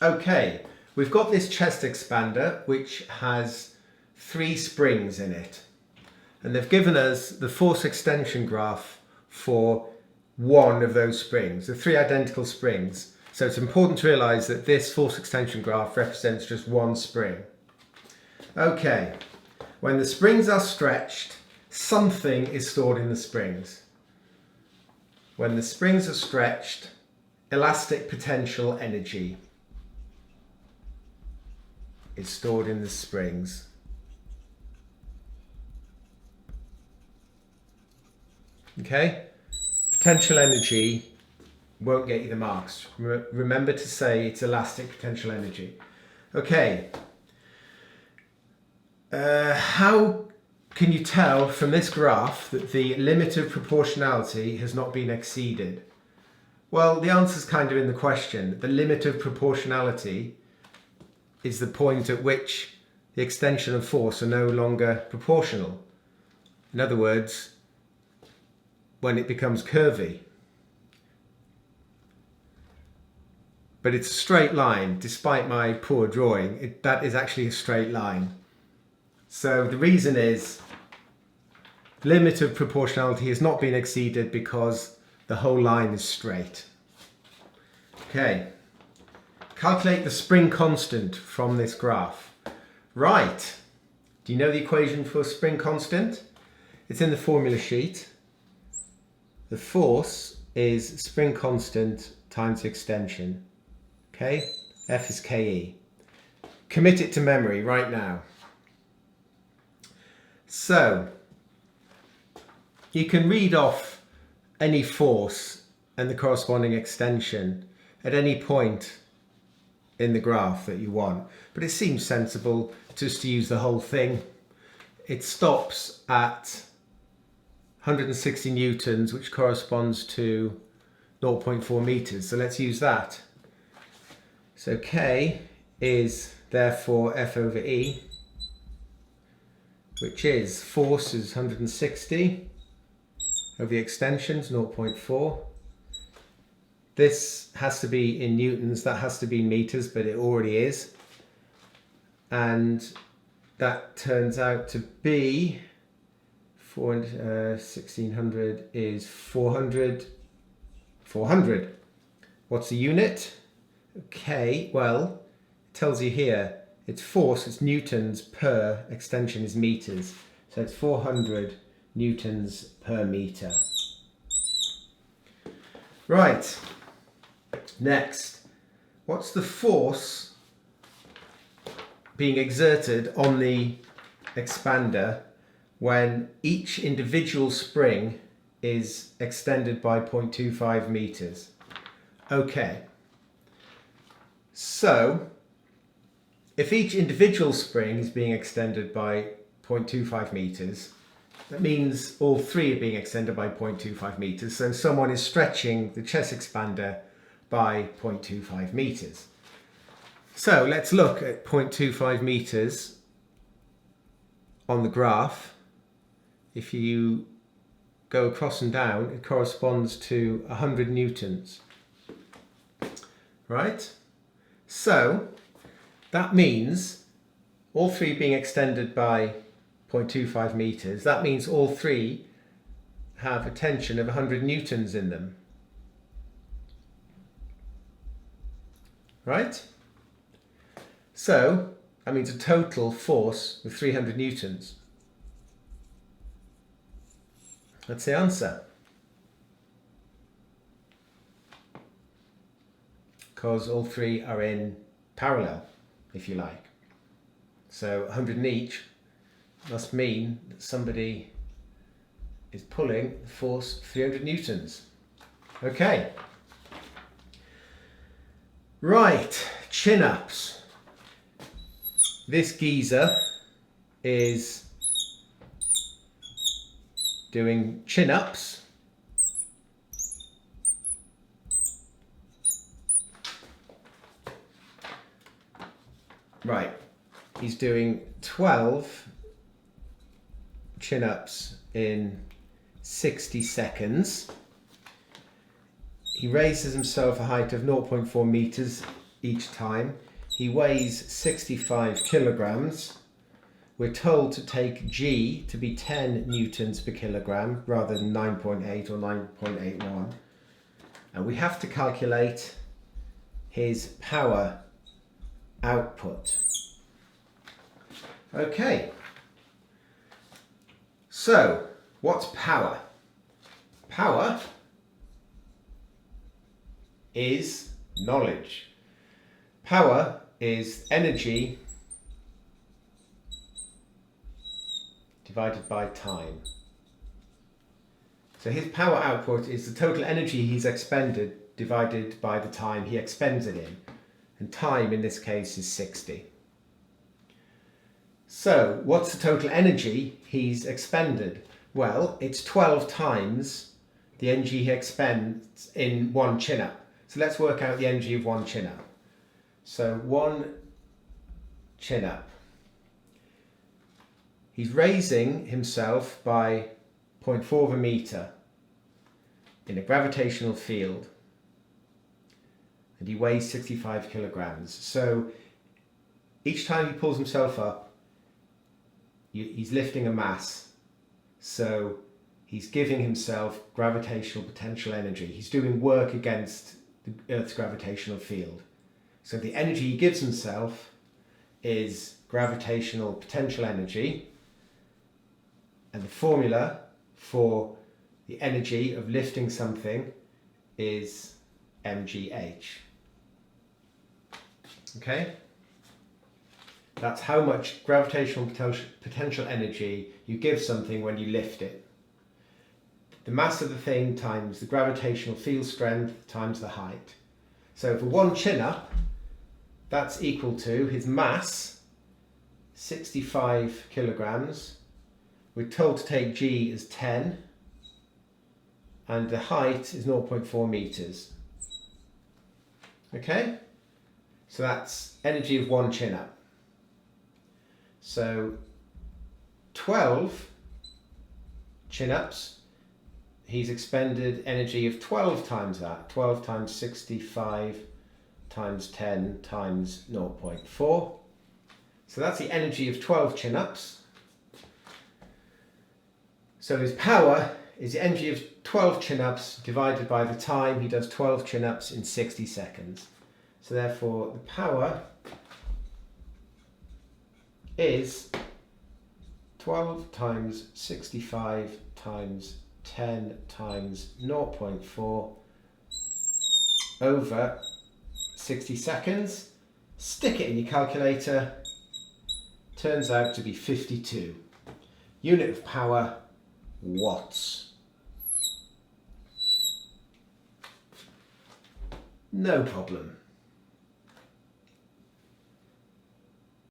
Okay, we've got this chest expander which has 3 springs in it, and they've given us the force extension graph for one of those springs, the 3 identical springs. So it's important to realise that this force extension graph represents just one spring. Okay, when the springs are stretched, something is stored in the springs. When the springs are stretched, elastic potential energy is stored in the springs. Okay? Potential energy won't get you the marks. Remember to say it's elastic potential energy. Okay. How can you tell from this graph that the limit of proportionality has not been exceeded? Well, the answer's kind of in the question. The limit of proportionality is the point at which the extension and force are no longer proportional. In other words, when it becomes curvy. But it's a straight line. Despite my poor drawing, that is actually a straight line. So the reason is limit of proportionality has not been exceeded because the whole line is straight. Okay. Calculate the spring constant from this graph. Right. Do you know the equation for spring constant? It's in the formula sheet. The force is spring constant times extension. Okay? F is KE. Commit it to memory right now. So, you can read off any force and the corresponding extension at any point in the graph that you want, but it seems sensible just to use the whole thing. It stops at 160 newtons, which corresponds to 0.4 meters, so let's use that. So K is therefore F over E, which is force is 160 over the extensions 0.4. This has to be in newtons, that has to be meters, but it already is. And that turns out to be 1600 is 400. What's the unit? Okay, well, it tells you here, it's force, it's newtons per extension is meters. So it's 400 newtons per meter. Right. Next, what's the force being exerted on the expander when each individual spring is extended by 0.25 meters? Okay, so if each individual spring is being extended by 0.25 meters, that means all 3 are being extended by 0.25 meters. So someone is stretching the chest expander by 0.25 meters. So let's look at 0.25 meters on the graph. If you go across and down, it corresponds to 100 newtons. Right? So that means all 3 being extended by 0.25 meters, that means all 3 have a tension of 100 newtons in them. Right? So that means a total force of 300 newtons. That's the answer. Because all 3 are in parallel, if you like. So 100 in each must mean that somebody is pulling the force 300 newtons. Okay. Right, chin-ups. This geezer is doing chin-ups. Right, he's doing 12 chin-ups in 60 seconds. He raises himself a height of 0.4 meters each time. He weighs 65 kilograms. We're told to take G to be 10 newtons per kilogram rather than 9.8 or 9.81. And we have to calculate his power output. Okay, so what's power? Power is knowledge. Power is energy divided by time. So his power output is the total energy he's expended divided by the time he expends it in. And time in this case is 60. So what's the total energy he's expended? Well, it's 12 times the energy he expends in one chin-up. So let's work out the energy of one chin-up. So one chin-up. He's raising himself by 0.4 of a metre in a gravitational field. And he weighs 65 kilograms. So each time he pulls himself up, he's lifting a mass. So he's giving himself gravitational potential energy. He's doing work against the Earth's gravitational field. So the energy he gives himself is gravitational potential energy. And the formula for the energy of lifting something is mgh. Okay? That's how much gravitational potential energy you give something when you lift it. The mass of the thing times the gravitational field strength times the height. So for one chin-up, that's equal to his mass, 65 kilograms. We're told to take G as 10, and the height is 0.4 meters. Okay? So that's energy of one chin-up. So 12 chin-ups, he's expended energy of 12 times that. 12 times 65 times 10 times 0.4. So that's the energy of 12 chin-ups. So his power is the energy of 12 chin-ups divided by the time he does 12 chin-ups in 60 seconds. So therefore the power is 12 times 65 times 10 times 0.4 over 60 seconds. Stick it in your calculator. Turns out to be 52. Unit of power, watts. No problem.